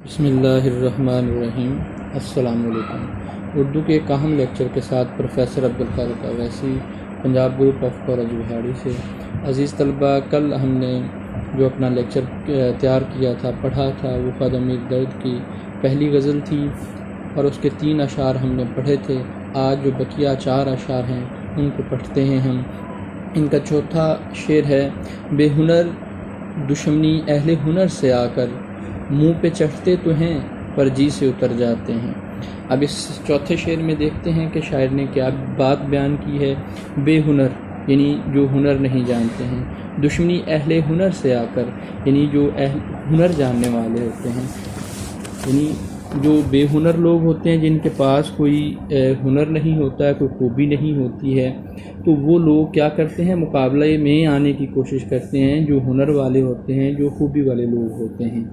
بسم اللہ الرحمن الرحیم۔ السلام علیکم۔ اردو کے ایک اہم لیکچر کے ساتھ professor Abdul Khaliq Owaisi, Punjab group of college Bahari سے۔ عزیز طلباء، کل ہم نے جو اپنا لیکچر تیار کیا تھا، پڑھا تھا، وہ خواجہ میر درد کی پہلی غزل تھی اور اس کے 3 اشعار ہم نے پڑھے تھے۔ آج جو بقیہ 4 اشعار ہیں ان کو پڑھتے ہیں ہم۔ ان کا چوتھا شعر ہے: بے ہنر دشمنی اہل ہنر سے آ کر، منہ پہ چڑھتے تو ہیں پر جی سے اتر جاتے ہیں۔ اب اس چوتھے شعر میں دیکھتے ہیں کہ شاعر نے کیا بات بیان کی ہے۔ بے ہنر یعنی جو ہنر نہیں جانتے ہیں، دشمنی اہل ہنر سے آ کر یعنی جو ہنر جاننے والے ہوتے ہیں، یعنی جو بے ہنر لوگ ہوتے ہیں جن کے پاس کوئی ہنر نہیں ہوتا ہے، کوئی خوبی نہیں ہوتی ہے، تو وہ لوگ کیا کرتے ہیں، مقابلے میں آنے کی کوشش کرتے ہیں جو ہنر والے ہوتے ہیں، جو خوبی والے لوگ ہوتے ہیں۔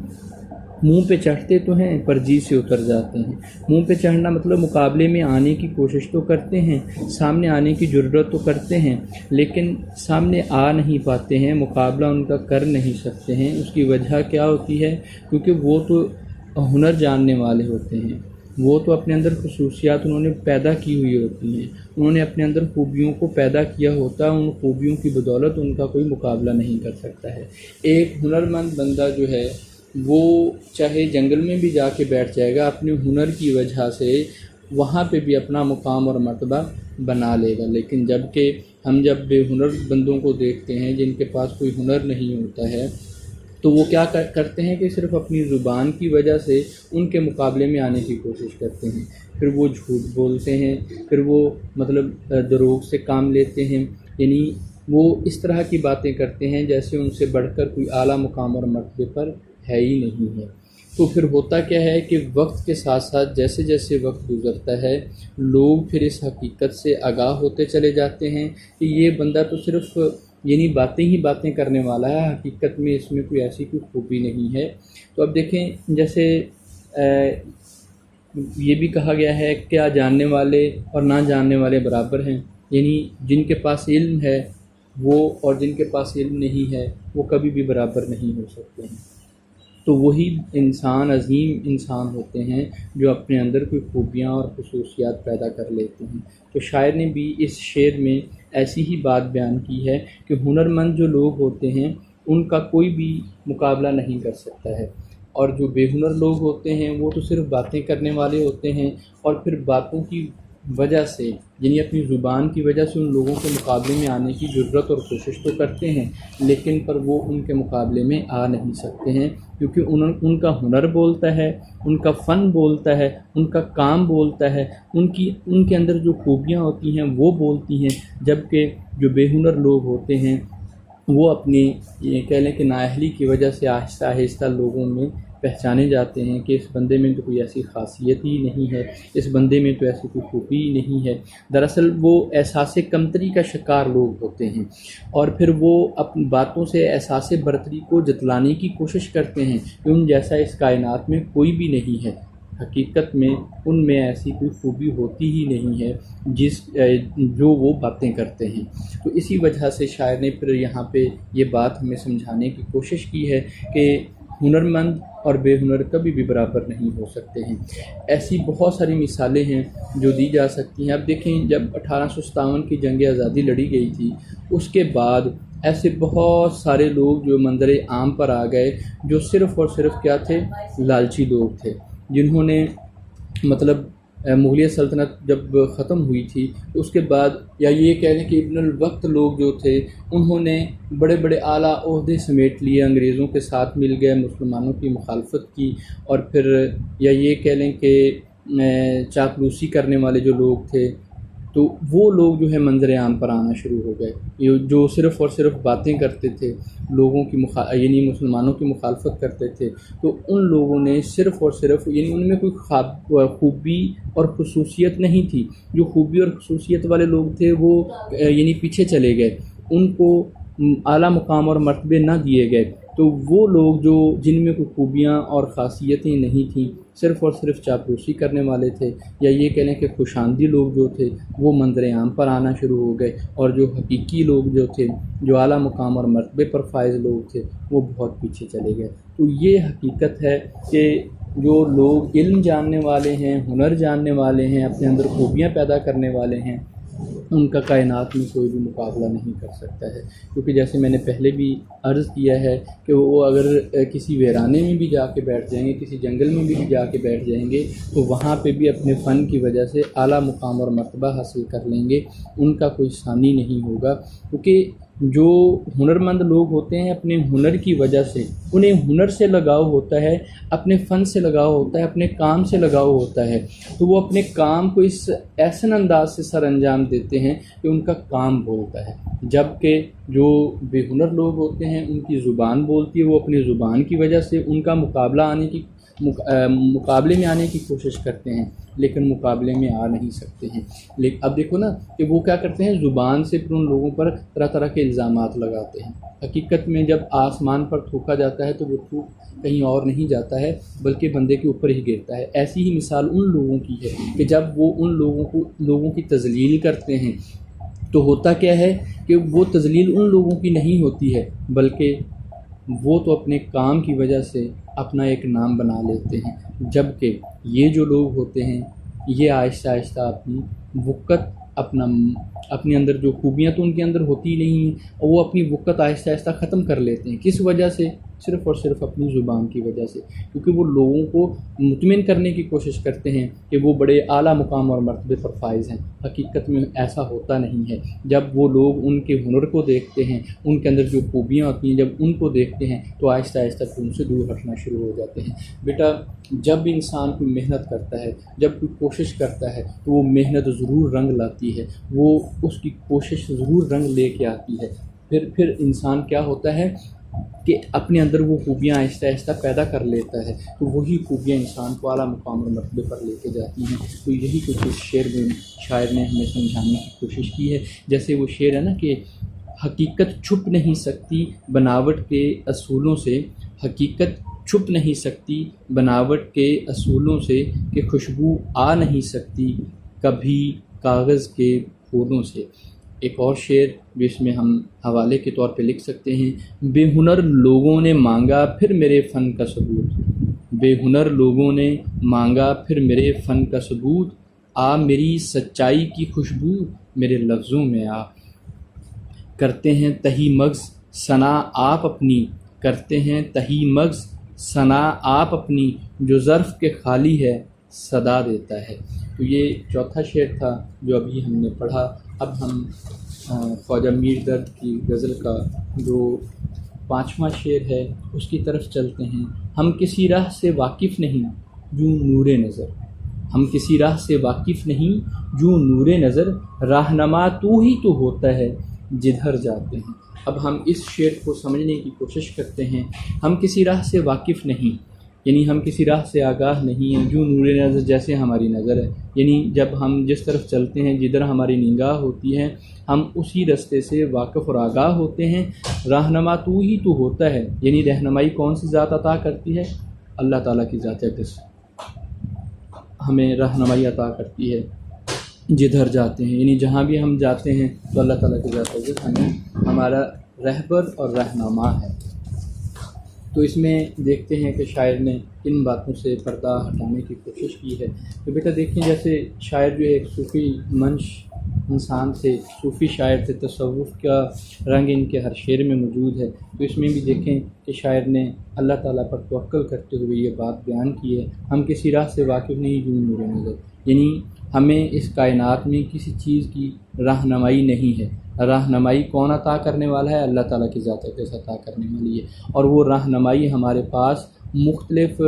منہ پہ چڑھتے تو ہیں پر جی سے اتر جاتے ہیں۔ منہ پہ چڑھنا مطلب مقابلے میں آنے کی کوشش تو کرتے ہیں، سامنے آنے کی جرات تو کرتے ہیں، لیکن سامنے آ نہیں پاتے ہیں، مقابلہ ان کا کر نہیں سکتے ہیں۔ اس کی وجہ کیا ہوتی ہے؟ کیونکہ وہ تو ہنر جاننے والے ہوتے ہیں، وہ تو اپنے اندر خصوصیات انہوں نے پیدا کی ہوئی ہوتی ہیں، انہوں نے اپنے اندر خوبیوں کو پیدا کیا ہوتا ہے، ان خوبیوں کی بدولت ان کا کوئی مقابلہ نہیں کر سکتا ہے۔ ایک ہنرمند بندہ جو ہے وہ چاہے جنگل میں بھی جا کے بیٹھ جائے گا، اپنے ہنر کی وجہ سے وہاں پہ بھی اپنا مقام اور مرتبہ بنا لے گا، لیکن جب بے ہنر بندوں کو دیکھتے ہیں جن کے پاس کوئی ہنر نہیں ہوتا ہے، تو وہ کیا کرتے ہیں کہ صرف اپنی زبان کی وجہ سے ان کے مقابلے میں آنے کی کوشش کرتے ہیں، پھر وہ جھوٹ بولتے ہیں، پھر وہ دروغ سے کام لیتے ہیں، یعنی وہ اس طرح کی باتیں کرتے ہیں جیسے ان سے بڑھ کر کوئی اعلیٰ مقام اور مرتبے پر ہے ہی نہیں ہے۔ تو پھر ہوتا کیا ہے کہ وقت کے ساتھ ساتھ جیسے جیسے وقت گزرتا ہے، لوگ پھر اس حقیقت سے آگاہ ہوتے چلے جاتے ہیں کہ یہ بندہ تو صرف یعنی باتیں ہی باتیں کرنے والا ہے، حقیقت میں اس میں کوئی ایسی کوئی خوبی نہیں ہے۔ تو اب دیکھیں، جیسے یہ بھی کہا گیا ہے کیا جاننے والے اور نہ جاننے والے برابر ہیں، یعنی جن کے پاس علم ہے وہ اور جن کے پاس علم نہیں ہے وہ کبھی بھی برابر نہیں ہو سکتے ہیں۔ تو وہی انسان عظیم انسان ہوتے ہیں جو اپنے اندر کوئی خوبیاں اور خصوصیات پیدا کر لیتے ہیں۔ تو شاعر نے بھی اس شعر میں ایسی ہی بات بیان کی ہے کہ ہنرمند جو لوگ ہوتے ہیں ان کا کوئی بھی مقابلہ نہیں کر سکتا ہے، اور جو بے ہنر لوگ ہوتے ہیں وہ تو صرف باتیں کرنے والے ہوتے ہیں، اور پھر باتوں کی وجہ سے یعنی اپنی زبان کی وجہ سے ان لوگوں کے مقابلے میں آنے کی جرات اور کوشش تو کرتے ہیں، لیکن پر وہ ان کے مقابلے میں آ نہیں سکتے ہیں، کیونکہ ان کا ہنر بولتا ہے، ان کا فن بولتا ہے، ان کا کام بولتا ہے، ان کے اندر جو خوبیاں ہوتی ہیں وہ بولتی ہیں، جبکہ جو بے ہنر لوگ ہوتے ہیں وہ اپنی یہ کہہ لیں کہ نااہلی کی وجہ سے آہستہ آہستہ لوگوں میں پہچانے جاتے ہیں کہ اس بندے میں تو کوئی ایسی خاصیت ہی نہیں ہے، اس بندے میں تو ایسی کوئی خوبی ہی نہیں ہے۔ دراصل وہ احساس کمتری کا شکار لوگ ہوتے ہیں، اور پھر وہ اپنی باتوں سے احساس برتری کو جتلانے کی کوشش کرتے ہیں کہ ان جیسا اس کائنات میں کوئی بھی نہیں ہے۔ حقیقت میں ان میں ایسی کوئی خوبی ہوتی ہی نہیں ہے جو وہ باتیں کرتے ہیں۔ تو اسی وجہ سے شاعر نے پھر یہاں پہ یہ بات ہمیں سمجھانے کی کوشش کی ہے کہ ہنرمند اور بے ہنر کبھی بھی برابر نہیں ہو سکتے ہیں۔ ایسی بہت ساری مثالیں ہیں جو دی جا سکتی ہیں۔ اب دیکھیں، جب 1857 کی جنگ آزادی لڑی گئی تھی، اس کے بعد ایسے بہت سارے لوگ جو منظر عام پر آ گئے، جو صرف اور صرف کیا تھے، لالچی لوگ تھے، جنہوں نے مغلیہ سلطنت جب ختم ہوئی تھی اس کے بعد، یا یہ کہہ لیں کہ ابن الوقت لوگ جو تھے انہوں نے بڑے بڑے اعلیٰ عہدے سمیٹ لیے، انگریزوں کے ساتھ مل گئے، مسلمانوں کی مخالفت کی، اور پھر یا یہ کہہ لیں کہ چاپلوسی کرنے والے جو لوگ تھے، تو وہ لوگ جو ہے منظر عام پر آنا شروع ہو گئے، جو صرف اور صرف باتیں کرتے تھے، لوگوں کی یعنی مسلمانوں کی مخالفت کرتے تھے، تو ان لوگوں نے صرف اور صرف یعنی ان میں کوئی خوبی اور خصوصیت نہیں تھی، جو خوبی اور خصوصیت والے لوگ تھے وہ یعنی پیچھے چلے گئے، ان کو اعلیٰ مقام اور مرتبے نہ دیے گئے۔ تو وہ لوگ جن میں کوئی خوبیاں اور خاصیتیں نہیں تھیں، صرف اور صرف چاپلوسی کرنے والے تھے، یا یہ کہہ لیں کہ خوشامدی لوگ جو تھے وہ منظر عام پر آنا شروع ہو گئے، اور جو حقیقی لوگ جو تھے، جو اعلیٰ مقام اور مرتبے پر فائز لوگ تھے، وہ بہت پیچھے چلے گئے۔ تو یہ حقیقت ہے کہ جو لوگ علم جاننے والے ہیں، ہنر جاننے والے ہیں، اپنے اندر خوبیاں پیدا کرنے والے ہیں، ان کا کائنات میں کوئی بھی مقابلہ نہیں کر سکتا ہے، کیونکہ جیسے میں نے پہلے بھی عرض کیا ہے کہ وہ اگر کسی ویرانے میں بھی جا کے بیٹھ جائیں گے، کسی جنگل میں بھی جا کے بیٹھ جائیں گے، تو وہاں پہ بھی اپنے فن کی وجہ سے اعلیٰ مقام اور مرتبہ حاصل کر لیں گے، ان کا کوئی ثانی نہیں ہوگا، کیونکہ جو ہنرمند لوگ ہوتے ہیں اپنے ہنر کی وجہ سے انہیں ہنر سے لگاؤ ہوتا ہے، اپنے فن سے لگاؤ ہوتا ہے، اپنے کام سے لگاؤ ہوتا ہے، تو وہ اپنے کام کو اس ایسن انداز سے سر انجام دیتے ہیں کہ ان کا کام بولتا ہے، جبکہ جو بے ہنر لوگ ہوتے ہیں ان کی زبان بولتی ہے، وہ اپنی زبان کی وجہ سے ان کا مقابلے میں آنے کی کوشش کرتے ہیں، لیکن مقابلے میں آ نہیں سکتے ہیں۔ لیکن اب دیکھو نا کہ وہ کیا کرتے ہیں، زبان سے پھر ان لوگوں پر طرح طرح کے الزامات لگاتے ہیں۔ حقیقت میں جب آسمان پر تھوکا جاتا ہے تو وہ تھوک کہیں اور نہیں جاتا ہے بلکہ بندے کے اوپر ہی گرتا ہے۔ ایسی ہی مثال ان لوگوں کی ہے کہ جب وہ ان لوگوں کی تذلیل کرتے ہیں تو ہوتا کیا ہے کہ وہ تذلیل ان لوگوں کی نہیں ہوتی ہے، بلکہ وہ تو اپنے کام کی وجہ سے اپنا ایک نام بنا لیتے ہیں، جبکہ یہ جو لوگ ہوتے ہیں یہ آہستہ آہستہ اپنی وقت اپنے اندر جو خوبیاں تو ان کے اندر ہوتی نہیں ہیں، اور وہ اپنی وقت آہستہ آہستہ ختم کر لیتے ہیں۔ کس وجہ سے؟ صرف اور صرف اپنی زبان کی وجہ سے، کیونکہ وہ لوگوں کو مطمئن کرنے کی کوشش کرتے ہیں کہ وہ بڑے اعلیٰ مقام اور مرتبے پر فائز ہیں۔ حقیقت میں ایسا ہوتا نہیں ہے۔ جب وہ لوگ ان کے ہنر کو دیکھتے ہیں، ان کے اندر جو خوبیاں ہوتی ہیں، جب ان کو دیکھتے ہیں تو آہستہ آہستہ ان سے دور ہٹنا شروع ہو جاتے ہیں۔ بیٹا، جب انسان کوئی محنت کرتا ہے، جب کوئی کوشش کرتا ہے تو وہ محنت ضرور رنگ لاتی ہے، وہ اس کی کوشش ضرور رنگ لے کے آتی ہے۔ پھر انسان کیا ہوتا ہے کہ اپنے اندر وہ خوبیاں آہستہ آہستہ پیدا کر لیتا ہے، تو وہی خوبیاں انسان کو اعلیٰ مقام اور مرتبے پر لے کے جاتی ہیں۔ تو یہی کچھ اس شاعر نے ہمیں سمجھانے کی کوشش کی ہے۔ جیسے وہ شعر ہے نا کہ حقیقت چھپ نہیں سکتی بناوٹ کے اصولوں سے، حقیقت چھپ نہیں سکتی بناوٹ کے اصولوں سے، کہ خوشبو آ نہیں سکتی کبھی کاغذ کے پھولوں سے۔ ایک اور شعر جو اس میں ہم حوالے کے طور پہ لکھ سکتے ہیں، بے ہنر لوگوں نے مانگا پھر میرے فن کا ثبوت، بے ہنر لوگوں نے مانگا پھر میرے فن کا ثبوت، آ میری سچائی کی خوشبو میرے لفظوں میں آ، کرتے ہیں تہی مغز ثنا آپ اپنی، کرتے ہیں تہی مغز ثنا آپ اپنی، جو ظرف کے خالی ہے صدا دیتا ہے۔ تو یہ چوتھا شعر تھا جو ابھی ہم نے پڑھا۔ اب ہم خواجہ میر درد کی غزل کا جو 5واں شعر ہے اس کی طرف چلتے ہیں۔ ہم کسی راہ سے واقف نہیں جو نور نظر، ہم کسی راہ سے واقف نہیں جو نور نظر، راہنما تو ہی تو ہوتا ہے جدھر جاتے ہیں۔ اب ہم اس شعر کو سمجھنے کی کوشش کرتے ہیں۔ ہم کسی راہ سے واقف نہیں، یعنی ہم کسی راہ سے آگاہ نہیں ہیں، جو نور نظر جیسے ہماری نظر ہے، یعنی جب ہم جس طرف چلتے ہیں، جدھر ہماری نگاہ ہوتی ہے، ہم اسی رستے سے واقف اور آگاہ ہوتے ہیں۔ رہنما تو ہی تو ہوتا ہے، یعنی رہنمائی کون سی ذات عطا کرتی ہے؟ اللہ تعالیٰ کی ذات اقدس ہمیں رہنمائی عطا کرتی ہے جدھر جاتے ہیں، یعنی جہاں بھی ہم جاتے ہیں تو اللہ تعالیٰ کی ذات اقدس ہمیں ہمارا رہبر اور رہنما ہے۔ تو اس میں دیکھتے ہیں کہ شاعر نے ان باتوں سے پردہ ہٹانے کی کوشش کی ہے۔ تو بیٹا دیکھیں، جیسے شاعر جو ہے ایک صوفی منش انسان تھے، صوفی شاعر تھے، تصوف کا رنگ ان کے ہر شعر میں موجود ہے۔ تو اس میں بھی دیکھیں کہ شاعر نے اللہ تعالیٰ پر توکل کرتے ہوئے یہ بات بیان کی ہے، ہم کسی راہ سے واقف نہیں جو نور نظر، یعنی ہمیں اس کائنات میں کسی چیز کی رہنمائی نہیں ہے۔ رہنمائی کون عطا کرنے والا ہے؟ اللہ تعالیٰ کی ذات اقدس عطا کرنے والی ہے، اور وہ رہنمائی ہمارے پاس مختلف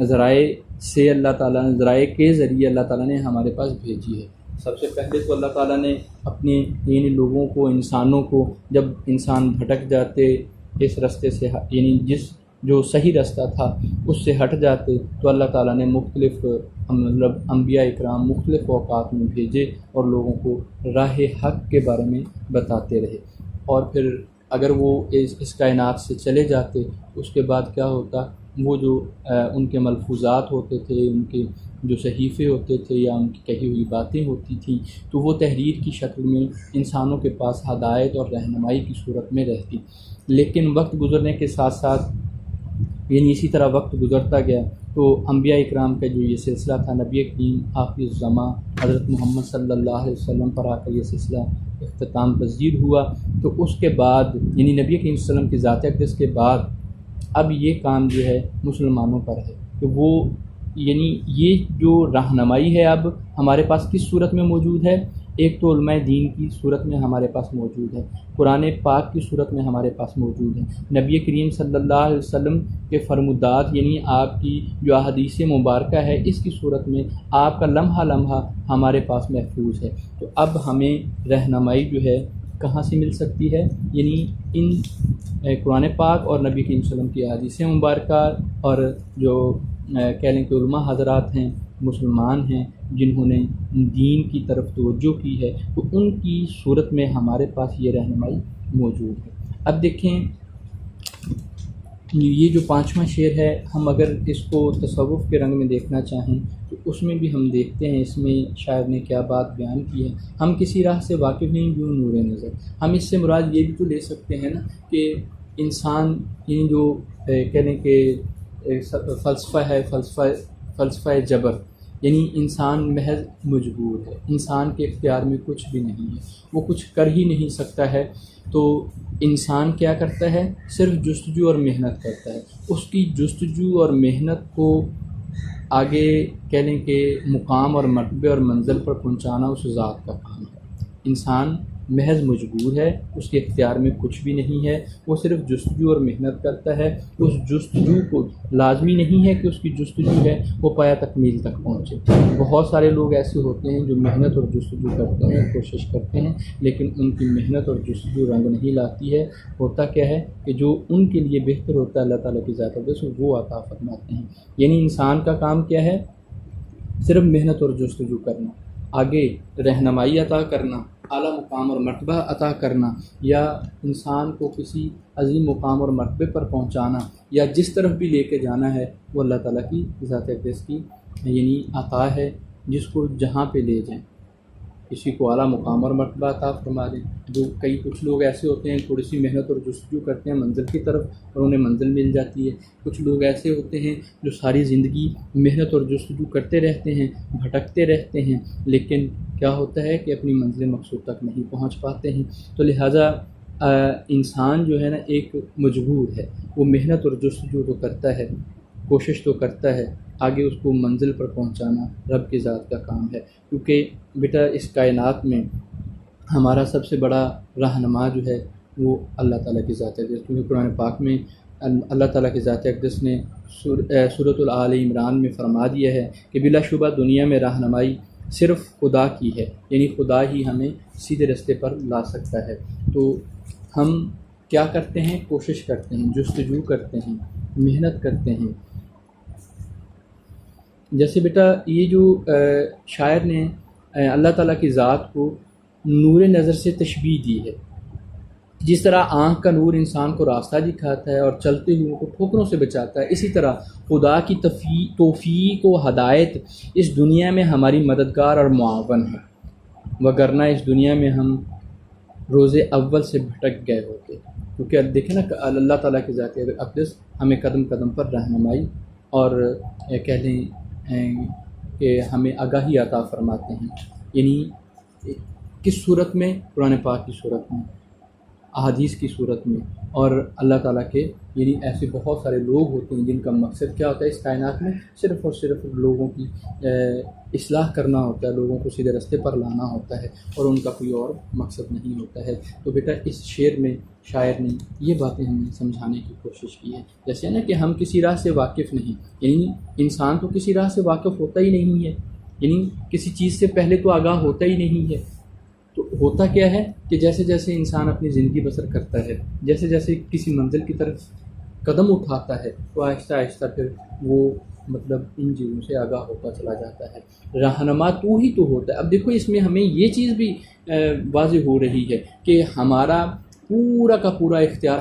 ذرائع سے اللہ تعالیٰ نے، ذرائع کے ذریعے اللہ تعالیٰ نے ہمارے پاس بھیجی ہے۔ سب سے پہلے تو اللہ تعالیٰ نے اپنے یعنی لوگوں کو، انسانوں کو، جب انسان بھٹک جاتے اس رستے سے، یعنی جو صحیح رستہ تھا اس سے ہٹ جاتے، تو اللہ تعالیٰ نے مختلف انبیاء اکرام مختلف اوقات میں بھیجے اور لوگوں کو راہ حق کے بارے میں بتاتے رہے۔ اور پھر اگر وہ اس کائنات سے چلے جاتے، اس کے بعد کیا ہوتا، وہ جو ان کے ملفوظات ہوتے تھے، ان کے جو صحیفے ہوتے تھے یا ان کی کہی ہوئی باتیں ہوتی تھیں، تو وہ تحریر کی شکل میں انسانوں کے پاس ہدایت اور رہنمائی کی صورت میں رہتی۔ لیکن وقت گزرنے کے ساتھ ساتھ یعنی اسی طرح وقت گزرتا گیا تو انبیاء اکرام کا جو یہ سلسلہ تھا، نبی کریم آخر الزماں حضرت محمد صلی اللہ علیہ وسلم پر آ کر یہ سلسلہ اختتام پذیر ہوا، تو اس کے بعد یعنی نبی کریم صلی اللہ علیہ وسلم کی ذات اقدس کے بعد اب یہ کام جو ہے مسلمانوں پر ہے کہ وہ یعنی یہ جو رہنمائی ہے اب ہمارے پاس کس صورت میں موجود ہے؟ ایک تو علماء دین کی صورت میں ہمارے پاس موجود ہے، قرآن پاک کی صورت میں ہمارے پاس موجود ہے، نبی کریم صلی اللہ علیہ وسلم کے فرمودات یعنی آپ کی جو احادیث مبارکہ ہے اس کی صورت میں آپ کا لمحہ لمحہ ہمارے پاس محفوظ ہے۔ تو اب ہمیں رہنمائی جو ہے کہاں سے مل سکتی ہے؟ یعنی ان قرآن پاک اور نبی کریم صلی اللہ علیہ وسلم کی احادیث مبارکہ اور جو کہہ لیں کہ علماء حضرات ہیں، مسلمان ہیں جنہوں نے دین کی طرف توجہ کی ہے، تو ان کی صورت میں ہمارے پاس یہ رہنمائی موجود ہے۔ اب دیکھیں یہ جو 5واں شعر ہے، ہم اگر اس کو تصوف کے رنگ میں دیکھنا چاہیں تو اس میں بھی ہم دیکھتے ہیں اس میں شاعر نے کیا بات بیان کی ہے۔ ہم کسی راہ سے واقف نہیں جو نور نظر، ہم اس سے مراد یہ بھی تو لے سکتے ہیں نا کہ انسان یعنی جو کہہ لیں کہ فلسفہ ہے، فلسفہ جبر، یعنی انسان محض مجبور ہے، انسان کے اختیار میں کچھ بھی نہیں ہے، وہ کچھ کر ہی نہیں سکتا ہے، تو انسان کیا کرتا ہے؟ صرف جستجو اور محنت کرتا ہے۔ اس کی جستجو اور محنت کو آگے کہہ لیں کہ مقام اور مرتبے اور منزل پر پہنچانا اس ذات کا کام ہے۔ انسان محض مجبور ہے، اس کے اختیار میں کچھ بھی نہیں ہے، وہ صرف جستجو اور محنت کرتا ہے۔ اس جستجو کو لازمی نہیں ہے کہ اس کی جستجو ہے وہ پایا تکمیل تک پہنچے۔ بہت سارے لوگ ایسے ہوتے ہیں جو محنت اور جستجو کرتے ہیں، کوشش کرتے ہیں، لیکن ان کی محنت اور جستجو رنگ نہیں لاتی ہے۔ ہوتا کیا ہے کہ جو ان کے لیے بہتر ہوتا ہے اللہ تعالیٰ کی ذات سے وہ عطا فرماتے ہیں۔ یعنی انسان کا کام کیا ہے؟ صرف محنت اور جستجو کرنا، آگے رہنمائی عطا کرنا، اعلیٰ مقام اور مرتبہ عطا کرنا، یا انسان کو کسی عظیم مقام اور مرتبے پر پہنچانا، یا جس طرف بھی لے کے جانا ہے وہ اللہ تعالیٰ کی ذات اقدس کی یعنی عطا ہے، جس کو جہاں پہ لے جائیں۔ کسی کو اعلیٰ مقام اور مرتبہ عطا فرما دیں۔ جو کچھ لوگ ایسے ہوتے ہیں تھوڑی سی محنت اور جستجو کرتے ہیں منزل کی طرف اور انہیں منزل مل جاتی ہے۔ کچھ لوگ ایسے ہوتے ہیں جو ساری زندگی محنت اور جستجو کرتے رہتے ہیں، بھٹکتے رہتے ہیں، لیکن کیا ہوتا ہے کہ اپنی منزل مقصود تک نہیں پہنچ پاتے ہیں۔ تو لہٰذا انسان جو ہے نا ایک مجبور ہے، وہ محنت اور جستجو تو کرتا ہے، کوشش تو کرتا ہے، آگے اس کو منزل پر پہنچانا رب کی ذات کا کام ہے۔ کیونکہ بیٹا اس کائنات میں ہمارا سب سے بڑا رہنما جو ہے وہ اللہ تعالیٰ کی ذات اقدس، کیونکہ قرآن پاک میں اللہ تعالیٰ کی ذات اقدس نے سورۃ آل عمران میں فرما دیا ہے کہ بلا شبہ دنیا میں رہنمائی صرف خدا کی ہے، یعنی خدا ہی ہمیں سیدھے راستے پر لا سکتا ہے۔ تو ہم کیا کرتے ہیں؟ کوشش کرتے ہیں، جستجو کرتے ہیں، محنت کرتے ہیں۔ جیسے بیٹا یہ جو شاعر نے اللہ تعالیٰ کی ذات کو نور نظر سے تشبیہ دی ہے، جس طرح آنکھ کا نور انسان کو راستہ دکھاتا ہے اور چلتے ہوئے کو ٹھوکروں سے بچاتا ہے، اسی طرح خدا کی توفیق و ہدایت اس دنیا میں ہماری مددگار اور معاون ہے، وگرنہ اس دنیا میں ہم روز اول سے بھٹک گئے ہوتے۔ کیونکہ اب دیکھیں نا اللہ تعالیٰ کی ذات اقدس ہمیں قدم قدم پر رہنمائی اور کہہ لیں کہ ہمیں آگاہی عطا فرماتے ہیں۔ یعنی کس صورت میں؟ قرآن پاک کی صورت میں، احادیث کی صورت میں، اور اللہ تعالیٰ کے یعنی ایسے بہت سارے لوگ ہوتے ہیں جن کا مقصد کیا ہوتا ہے اس کائنات میں؟ صرف اور صرف لوگوں کی اصلاح کرنا ہوتا ہے، لوگوں کو سیدھے راستے پر لانا ہوتا ہے، اور ان کا کوئی اور مقصد نہیں ہوتا ہے۔ تو بیٹا اس شعر میں شاعر نے یہ باتیں ہمیں سمجھانے کی کوشش کی ہے، جیسے نا کہ ہم کسی راہ سے واقف نہیں، یعنی انسان تو کسی راہ سے واقف ہوتا ہی نہیں ہے، یعنی کسی چیز سے پہلے تو آگاہ ہوتا ہی نہیں ہے۔ تو ہوتا کیا ہے کہ جیسے جیسے انسان اپنی زندگی بسر کرتا ہے، جیسے جیسے کسی منزل کی طرف قدم اٹھاتا ہے تو آہستہ آہستہ پھر وہ مطلب ان چیزوں سے آگاہ ہوتا چلا جاتا ہے۔ رہنما تو ہی تو ہوتا ہے۔ اب دیکھو اس میں ہمیں یہ چیز بھی واضح ہو رہی ہے کہ ہمارا پورا کا پورا اختیار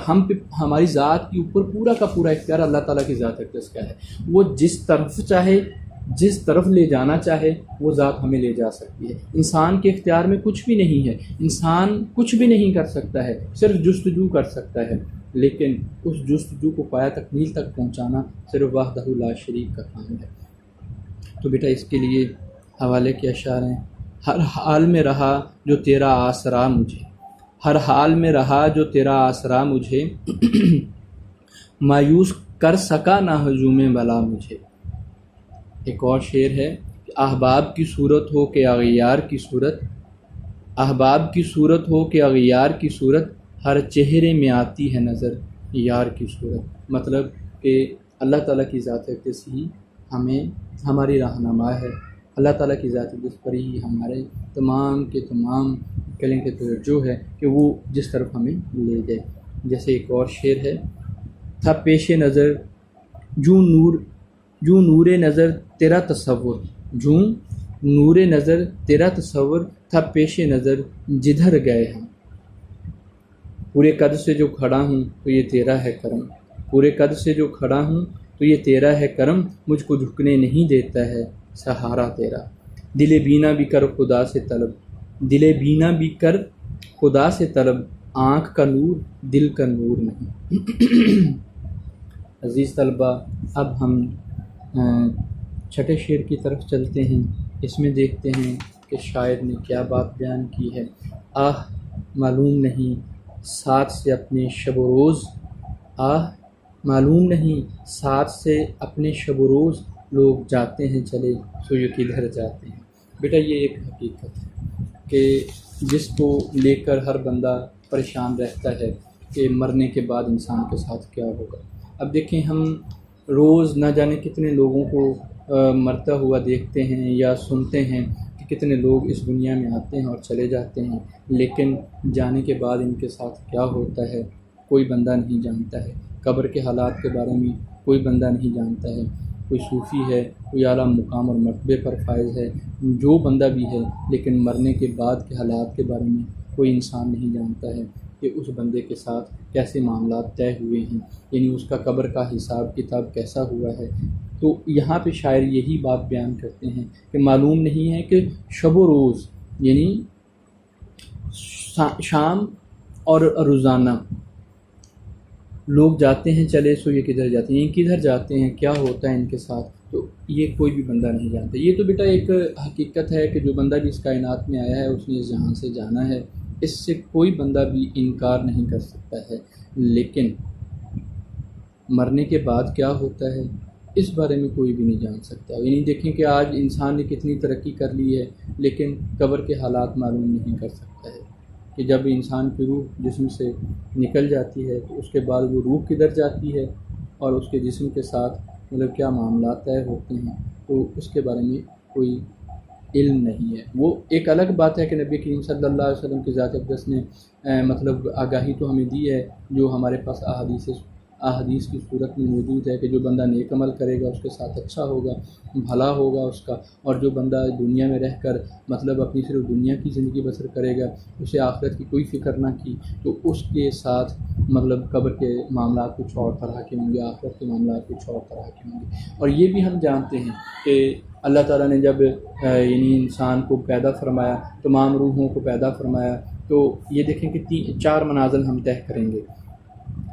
ہماری ذات کے اوپر پورا کا پورا اختیار اللہ تعالیٰ کی ذات اقدس کا ہے۔ وہ جس طرف چاہے، جس طرف لے جانا چاہے وہ ذات ہمیں لے جا سکتی ہے۔ انسان کے اختیار میں کچھ بھی نہیں ہے، انسان کچھ بھی نہیں کر سکتا ہے، صرف جستجو کر سکتا ہے۔ لیکن اس جستجو کو پایا تکمیل تک پہنچانا صرف وحدہ لا شریک کا کام ہے۔ تو بیٹا اس کے لیے حوالے کے اشعار ہیں: ہر حال میں رہا جو تیرا آسرا مجھے، ہر حال میں رہا جو تیرا آسرا مجھے، مایوس کر سکا نہ ہجوم بلا مجھے۔ ایک اور شعر ہے کہ احباب کی صورت ہو کہ اغیار کی صورت، احباب کی صورت ہو کہ اغیار کی صورت، ہر چہرے میں آتی ہے نظر یار کی صورت۔ مطلب کہ اللہ تعالیٰ کی ذات اقدس ہی ہمیں ہماری رہنما ہے، اللہ تعالیٰ کی ذات اقدس پر ہی ہمارے تمام کے تمام کلیں کے توجہ ہے کہ وہ جس طرف ہمیں لے جائے۔ جیسے ایک اور شعر ہے: تھا پیش نظر جو نور نظر تیرا تصور، جوں نور نظر تیرا تصور، تھا پیش نظر جدھر گئے ہم، پورے قد سے جو کھڑا ہوں تو یہ تیرا ہے کرم، پورے قد سے جو کھڑا ہوں تو یہ تیرا ہے کرم، مجھ کو جھکنے نہیں دیتا ہے سہارا تیرا، دل بینا بھی کر خدا سے طلب، دل بینا بھی کر خدا سے طلب، آنکھ کا نور دل کا نور نہیں۔ عزیز طلبہ، اب ہم چھٹے شعر کی طرف چلتے ہیں۔ اس میں دیکھتے ہیں کہ شاعر نے کیا بات بیان کی ہے: آہ معلوم نہیں ساتھ سے اپنے شب و روز، آہ معلوم نہیں ساتھ سے اپنے شب و روز، لوگ جاتے ہیں چلے سو یہ کدھر جاتے ہیں۔ بیٹا یہ ایک حقیقت ہے کہ جس کو لے کر ہر بندہ پریشان رہتا ہے کہ مرنے کے بعد انسان کے ساتھ کیا ہوگا۔ اب دیکھیں، ہم روز نہ جانے کتنے لوگوں کو مرتا ہوا دیکھتے ہیں یا سنتے ہیں کہ کتنے لوگ اس دنیا میں آتے ہیں اور چلے جاتے ہیں، لیکن جانے کے بعد ان کے ساتھ کیا ہوتا ہے کوئی بندہ نہیں جانتا ہے۔ قبر کے حالات کے بارے میں کوئی بندہ نہیں جانتا ہے۔ کوئی صوفی ہے، کوئی اعلیٰ مقام اور مرتبے پر فائز ہے، جو بندہ بھی ہے، لیکن مرنے کے بعد کے حالات کے بارے میں کوئی انسان نہیں جانتا ہے کہ اس بندے کے ساتھ کیسے معاملات طے ہوئے ہیں، یعنی اس کا قبر کا حساب کتاب کیسا ہوا ہے۔ تو یہاں پہ شاعر یہی بات بیان کرتے ہیں کہ معلوم نہیں ہے کہ شب و روز یعنی شام اور روزانہ لوگ جاتے ہیں چلے سو یہ کدھر جاتے ہیں، کدھر جاتے ہیں، کیا ہوتا ہے ان کے ساتھ، تو یہ کوئی بھی بندہ نہیں جانتا۔ یہ تو بیٹا ایک حقیقت ہے کہ جو بندہ بھی اس کائنات میں آیا ہے اس نے اس جہان سے جانا ہے، اس سے کوئی بندہ بھی انکار نہیں کر سکتا ہے۔ لیکن مرنے کے بعد کیا ہوتا ہے اس بارے میں کوئی بھی نہیں جان سکتا۔ یعنی دیکھیں کہ آج انسان نے کتنی ترقی کر لی ہے، لیکن قبر کے حالات معلوم نہیں کر سکتا ہے کہ جب انسان کی روح جسم سے نکل جاتی ہے تو اس کے بعد وہ روح کدھر جاتی ہے اور اس کے جسم کے ساتھ مطلب کیا معاملات طے ہوتے ہیں، تو اس کے بارے میں کوئی علم نہیں ہے۔ وہ ایک الگ بات ہے کہ نبی کریم صلی اللہ علیہ وسلم کی ذات اقدس نے مطلب آگاہی تو ہمیں دی ہے، جو ہمارے پاس احادیث کی صورت میں موجود ہے کہ جو بندہ نیک عمل کرے گا اس کے ساتھ اچھا ہوگا، بھلا ہوگا اس کا، اور جو بندہ دنیا میں رہ کر مطلب اپنی صرف دنیا کی زندگی بسر کرے گا، اسے آخرت کی کوئی فکر نہ کی، تو اس کے ساتھ مطلب قبر کے معاملات کچھ اور طرح کے ہوں گے، آخرت کے معاملات کچھ اور طرح کے ہوں گے۔ اور یہ بھی ہم جانتے ہیں کہ اللہ تعالیٰ نے جب یعنی انسان کو پیدا فرمایا، تمام روحوں کو پیدا فرمایا، تو یہ دیکھیں کہ 4 منازل ہم طے کریں گے۔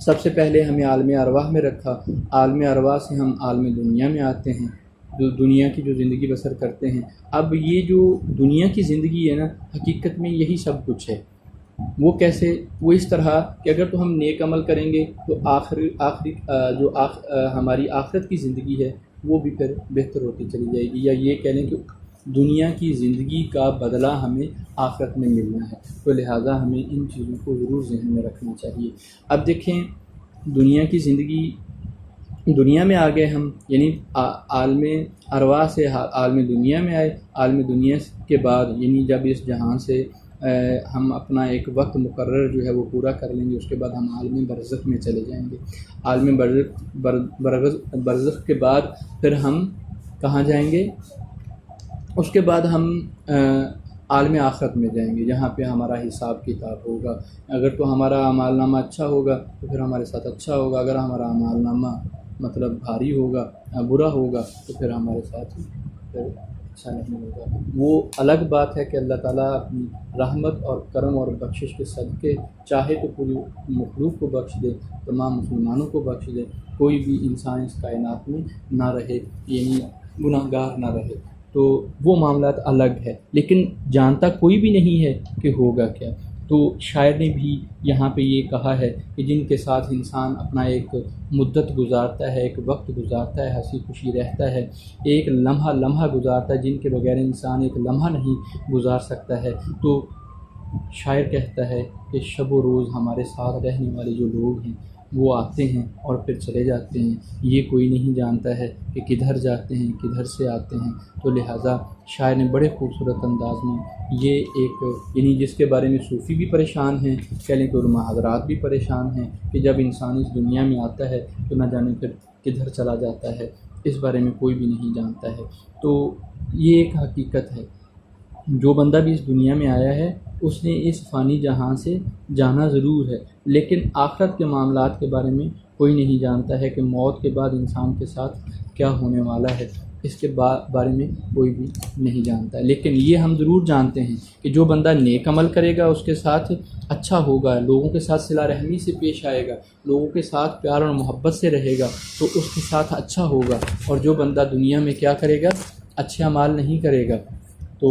سب سے پہلے ہمیں عالم ارواح میں رکھا، عالم ارواح سے ہم عالم دنیا میں آتے ہیں، جو دنیا کی جو زندگی بسر کرتے ہیں۔ اب یہ جو دنیا کی زندگی ہے نا، حقیقت میں یہی سب کچھ ہے۔ وہ کیسے؟ وہ اس طرح کہ اگر تو ہم نیک عمل کریں گے تو ہماری آخرت کی زندگی ہے وہ بھی پھر بہتر ہوتی چلی جائے گی، یا یہ کہہ لیں کہ دنیا کی زندگی کا بدلہ ہمیں آخرت میں ملنا ہے، تو لہٰذا ہمیں ان چیزوں کو ضرور ذہن میں رکھنا چاہیے۔ اب دیکھیں، دنیا کی زندگی، دنیا میں آ گئے ہم، یعنی عالم ارواح سے عالم دنیا میں آئے، عالم دنیا کے بعد یعنی جب اس جہان سے ہم اپنا ایک وقت مقرر جو ہے وہ پورا کر لیں گے، اس کے بعد ہم عالم برزخ میں چلے جائیں گے۔ عالم برزخ کے بعد پھر ہم کہاں جائیں گے؟ اس کے بعد ہم عالم آخرت میں جائیں گے، جہاں پہ ہمارا حساب کتاب ہوگا۔ اگر تو ہمارا اعمال نامہ اچھا ہوگا تو پھر ہمارے ساتھ اچھا ہوگا، اگر ہمارا اعمال نامہ مطلب بھاری ہوگا، برا ہوگا، تو پھر ہمارے ساتھ پھر اچھا نہیں ہوگا۔ وہ الگ بات ہے کہ اللہ تعالیٰ اپنی رحمت اور کرم اور بخشش کے صدقے چاہے تو پوری مخلوق کو بخش دے، تمام مسلمانوں کو بخش دے، کوئی بھی انسان اس کائنات میں نہ رہے، یعنی گناہ گار نہ رہے، تو وہ معاملات الگ ہے، لیکن جانتا کوئی بھی نہیں ہے کہ ہوگا کیا۔ تو شاعر نے بھی یہاں پہ یہ کہا ہے کہ جن کے ساتھ انسان اپنا ایک مدت گزارتا ہے، ایک وقت گزارتا ہے، ہنسی خوشی رہتا ہے، ایک لمحہ گزارتا ہے، جن کے بغیر انسان ایک لمحہ نہیں گزار سکتا ہے، تو شاعر کہتا ہے کہ شب و روز ہمارے ساتھ رہنے والے جو لوگ ہیں وہ آتے ہیں اور پھر چلے جاتے ہیں، یہ کوئی نہیں جانتا ہے کہ کدھر جاتے ہیں کدھر سے آتے ہیں۔ تو لہٰذا شاعر نے بڑے خوبصورت انداز میں یہ ایک، یعنی جس کے بارے میں صوفی بھی پریشان ہیں، کہہ لیں کہ علماء حضرات بھی پریشان ہیں کہ جب انسان اس دنیا میں آتا ہے تو نہ جانے پھر کدھر چلا جاتا ہے، اس بارے میں کوئی بھی نہیں جانتا ہے۔ تو یہ ایک حقیقت ہے، جو بندہ بھی اس دنیا میں آیا ہے اس نے اس فانی جہاں سے جانا ضرور ہے، لیکن آخرت کے معاملات کے بارے میں کوئی نہیں جانتا ہے کہ موت کے بعد انسان کے ساتھ کیا ہونے والا ہے، اس کے بارے میں کوئی بھی نہیں جانتا ہے۔ لیکن یہ ہم ضرور جانتے ہیں کہ جو بندہ نیک عمل کرے گا اس کے ساتھ اچھا ہوگا، لوگوں کے ساتھ صلہ رحمی سے پیش آئے گا، لوگوں کے ساتھ پیار اور محبت سے رہے گا تو اس کے ساتھ اچھا ہوگا، اور جو بندہ دنیا میں کیا کرے گا، اچھے اعمال نہیں کرے گا، تو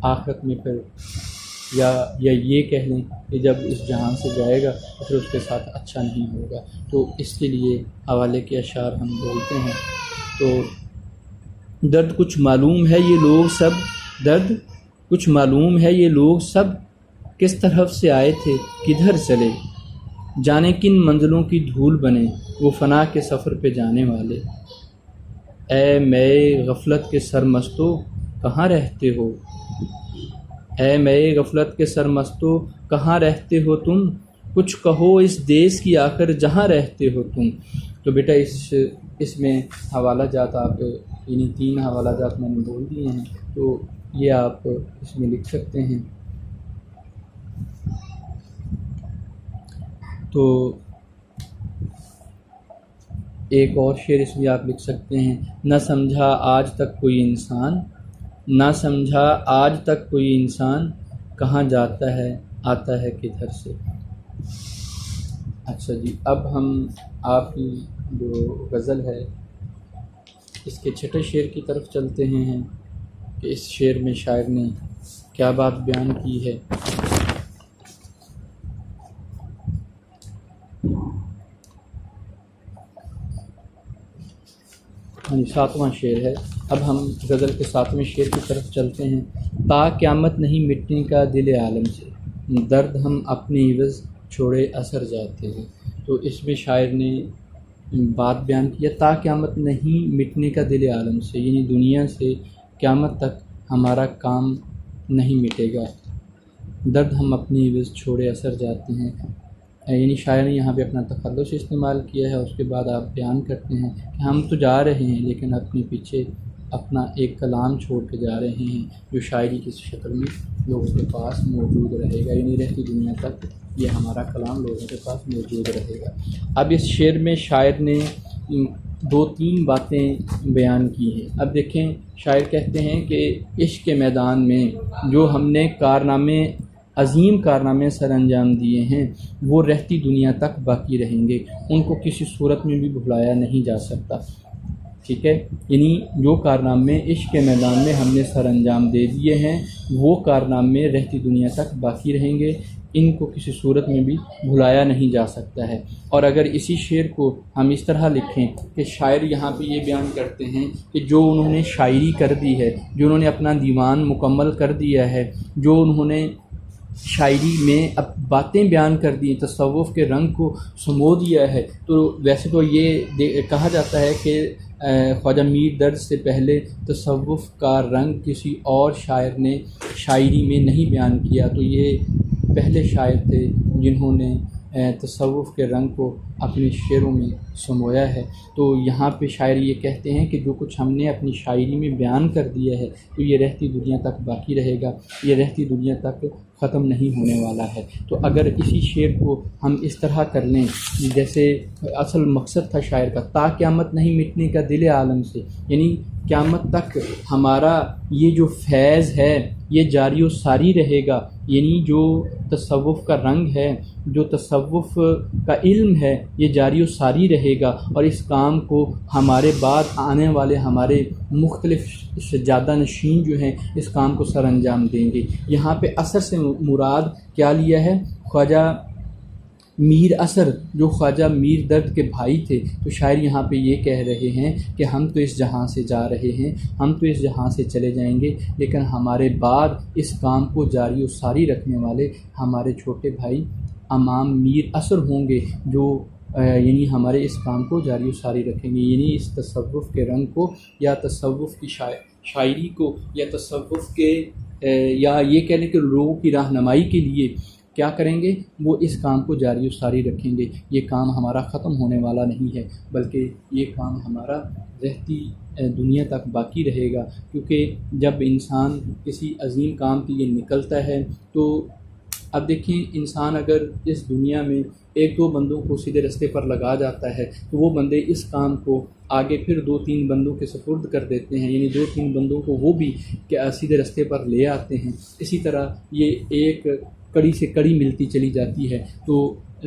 آخرت میں پھر یا یہ کہہ لیں کہ جب اس جہان سے جائے گا تو پھر اس کے ساتھ اچھا نہیں ہوگا۔ تو اس کے لیے حوالے کے اشعار ہم بولتے ہیں۔ تو درد کچھ معلوم ہے یہ لوگ سب، درد کچھ معلوم ہے یہ لوگ سب، کس طرف سے آئے تھے کدھر چلے، جانے کن منزلوں کی دھول بنے وہ فنا کے سفر پہ جانے والے۔ اے میں غفلت کے سرمستو کہاں رہتے ہو، اے میں غفلت کے سرمستو کہاں رہتے ہو تم، کچھ کہو اس دیس کی آخر جہاں رہتے ہو تم۔ تو بیٹا اس میں حوالہ جات آپ، یعنی 3 حوالہ جات میں نے بول دیے ہیں، تو یہ آپ اس میں لکھ سکتے ہیں۔ تو ایک اور شعر اس میں آپ لکھ سکتے ہیں، نہ سمجھا آج تک کوئی انسان، نہ سمجھا آج تک کوئی انسان، کہاں جاتا ہے آتا ہے کدھر سے۔ اچھا جی، اب ہم آپ کی جو غزل ہے اس کے چھٹے شعر کی طرف چلتے ہیں کہ اس شعر میں شاعر نے کیا بات بیان کی ہے۔ ہاں 7واں شعر ہے۔ اب ہم غزل کے 7ویں شعر کی طرف چلتے ہیں۔ تا قیامت نہیں مٹنے کا دل عالم سے، درد ہم اپنے عوض چھوڑے اثر جاتے ہیں۔ تو اس میں شاعر نے بات بیان کیا، تا قیامت نہیں مٹنے کا دل عالم سے، یعنی دنیا سے قیامت تک ہمارا کام نہیں مٹے گا، درد ہم اپنی عوض چھوڑے اثر جاتے ہیں۔ یعنی شاعر نے یہاں پہ اپنا تخلص استعمال کیا ہے، اس کے بعد آپ بیان کرتے ہیں کہ ہم تو جا رہے ہیں لیکن اپنے پیچھے اپنا ایک کلام چھوڑ کے جا رہے ہیں جو شاعری کی شکل میں لوگوں کے پاس موجود رہے گا، یعنی رہتی دنیا تک یہ ہمارا کلام لوگوں کے پاس موجود رہے گا۔ اب اس شعر میں شاعر نے 2-3 باتیں بیان کی ہیں۔ اب دیکھیں، شاعر کہتے ہیں کہ عشق کے میدان میں جو ہم نے عظیم کارنامے سر انجام دیے ہیں وہ رہتی دنیا تک باقی رہیں گے، ان کو کسی صورت میں بھی بھلایا نہیں جا سکتا، ٹھیک ہے۔ یعنی جو کارنامے عشق کے میدان میں ہم نے سر انجام دے دیے ہیں وہ کارنامے رہتی دنیا تک باقی رہیں گے، ان کو کسی صورت میں بھی بھلایا نہیں جا سکتا ہے۔ اور اگر اسی شعر کو ہم اس طرح لکھیں کہ شاعر یہاں پہ یہ بیان کرتے ہیں کہ جو انہوں نے شاعری کر دی ہے، جو انہوں نے اپنا دیوان مکمل کر دیا ہے، جو انہوں نے شاعری میں اب باتیں بیان کر دی، تصوف کے رنگ کو سمو دیا ہے، تو ویسے تو یہ کہا جاتا ہے کہ خواجہ میر درد سے پہلے تصوف کا رنگ کسی اور شاعر نے شاعری میں نہیں بیان کیا، تو یہ پہلے شاعر تھے جنہوں نے تصوف کے رنگ کو اپنے شعروں میں سمویا ہے۔ تو یہاں پہ شاعر یہ کہتے ہیں کہ جو کچھ ہم نے اپنی شاعری میں بیان کر دیا ہے تو یہ رہتی دنیا تک باقی رہے گا، یہ رہتی دنیا تک ختم نہیں ہونے والا ہے۔ تو اگر اسی شعر کو ہم اس طرح کر لیں، جیسے اصل مقصد تھا شاعر کا، تا قیامت نہیں مٹنے کا دل عالم سے، یعنی قیامت تک ہمارا یہ جو فیض ہے یہ جاری و ساری رہے گا، یعنی جو تصوف کا رنگ ہے، جو تصوف کا علم ہے، یہ جاری و ساری رہے گا، اور اس کام کو ہمارے بعد آنے والے ہمارے مختلف سجادہ نشین جو ہیں اس کام کو سر انجام دیں گے۔ یہاں پہ اثر سے مراد کیا لیا ہے؟ خواجہ میر اثر جو خواجہ میر درد کے بھائی تھے، تو شاعر یہاں پہ یہ کہہ رہے ہیں کہ ہم تو اس جہاں سے جا رہے ہیں، ہم تو اس جہاں سے چلے جائیں گے، لیکن ہمارے بعد اس کام کو جاری و ساری رکھنے والے ہمارے چھوٹے بھائی امام میر اثر ہوں گے، جو یعنی ہمارے اس کام کو جاری و ساری رکھیں گے، یعنی اس تصوف کے رنگ کو یا تصوف کی شاعری کو یا تصوف کے یا یہ کہہ لیں کہ لوگوں کی رہنمائی کے لیے کیا کریں گے؟ وہ اس کام کو جاری و ساری رکھیں گے۔ یہ کام ہمارا ختم ہونے والا نہیں ہے، بلکہ یہ کام ہمارا رہتی دنیا تک باقی رہے گا، کیونکہ جب انسان کسی عظیم کام کے لیے نکلتا ہے تو اب دیکھیں، انسان اگر اس دنیا میں ایک دو بندوں کو سیدھے رستے پر لگا جاتا ہے تو وہ بندے اس کام کو آگے پھر دو تین بندوں کے سپرد کر دیتے ہیں، یعنی دو تین بندوں کو وہ بھی سیدھے رستے پر لے آتے ہیں۔ اسی طرح یہ ایک کڑی سے کڑی ملتی چلی جاتی ہے، تو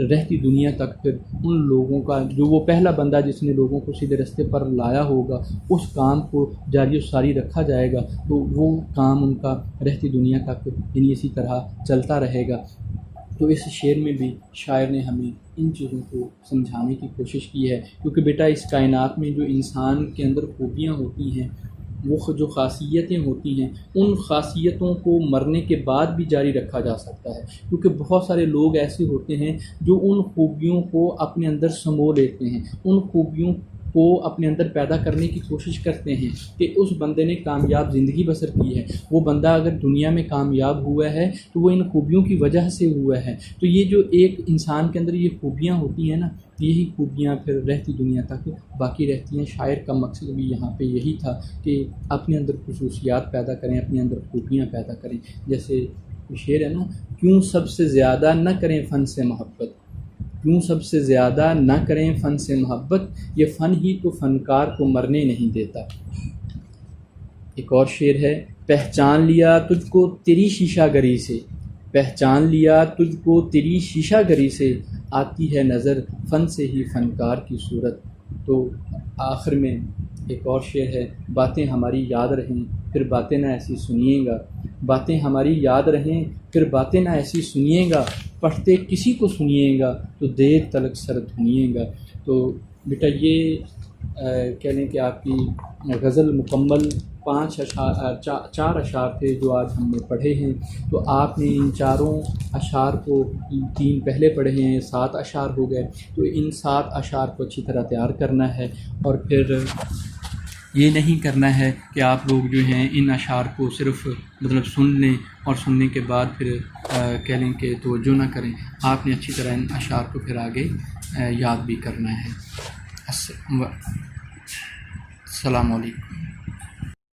رہتی دنیا تک پھر ان لوگوں کا جو وہ پہلا بندہ جس نے لوگوں کو سیدھے رستے پر لایا ہوگا اس کام کو جاری و ساری رکھا جائے گا، تو وہ کام ان کا رہتی دنیا تک یعنی اسی طرح چلتا رہے گا۔ تو اس شعر میں بھی شاعر نے ہمیں ان چیزوں کو سمجھانے کی کوشش کی ہے، کیونکہ بیٹا اس کائنات میں جو انسان کے اندر خوبیاں ہوتی ہیں، وہ جو خاصیتیں ہوتی ہیں، ان خاصیتوں کو مرنے کے بعد بھی جاری رکھا جا سکتا ہے، کیونکہ بہت سارے لوگ ایسے ہوتے ہیں جو ان خوبیوں کو اپنے اندر سمو لیتے ہیں، ان خوبیوں کو اپنے اندر پیدا کرنے کی کوشش کرتے ہیں کہ اس بندے نے کامیاب زندگی بسر کی ہے، وہ بندہ اگر دنیا میں کامیاب ہوا ہے تو وہ ان خوبیوں کی وجہ سے ہوا ہے۔ تو یہ جو ایک انسان کے اندر یہ خوبیاں ہوتی ہیں نا، یہی خوبیاں پھر رہتی دنیا تک باقی رہتی ہیں۔ شاعر کا مقصد بھی یہاں پہ یہی تھا کہ اپنے اندر خصوصیات پیدا کریں، اپنے اندر خوبیاں پیدا کریں۔ جیسے شعر ہے نا، کیوں سب سے زیادہ نہ کریں فن سے محبت، کیوں سب سے زیادہ نہ کریں فن سے محبت، یہ فن ہی تو فنکار کو مرنے نہیں دیتا۔ ایک اور شعر ہے، پہچان لیا تجھ کو تیری شیشہ گری سے، پہچان لیا تجھ کو تیری شیشہ گری سے، آتی ہے نظر فن سے ہی فنکار کی صورت۔ تو آخر میں ایک اور شعر ہے، باتیں ہماری یاد رہیں پھر باتیں نہ ایسی سنیے گا، باتیں ہماری یاد رہیں پھر باتیں نہ ایسی سنیے گا، پڑھتے کسی کو سنیے گا تو دیر تلک سر دھنیے گا۔ تو بیٹا یہ کہہ لیں کہ آپ کی غزل مکمل 4 اشعار تھے جو آج ہم نے پڑھے ہیں۔ تو آپ نے ان چاروں اشعار کو 3 پہلے پڑھے ہیں، 7 اشعار ہو گئے، تو ان 7 اشعار کو اچھی طرح تیار کرنا ہے، اور پھر یہ نہیں کرنا ہے کہ آپ لوگ جو ہیں ان اشعار کو صرف مطلب سن لیں اور سننے کے بعد پھر کہہ لیں کہ توجہ نہ کریں، آپ نے اچھی طرح ان اشعار کو پھر آگے یاد بھی کرنا ہے۔ السلام علیکم۔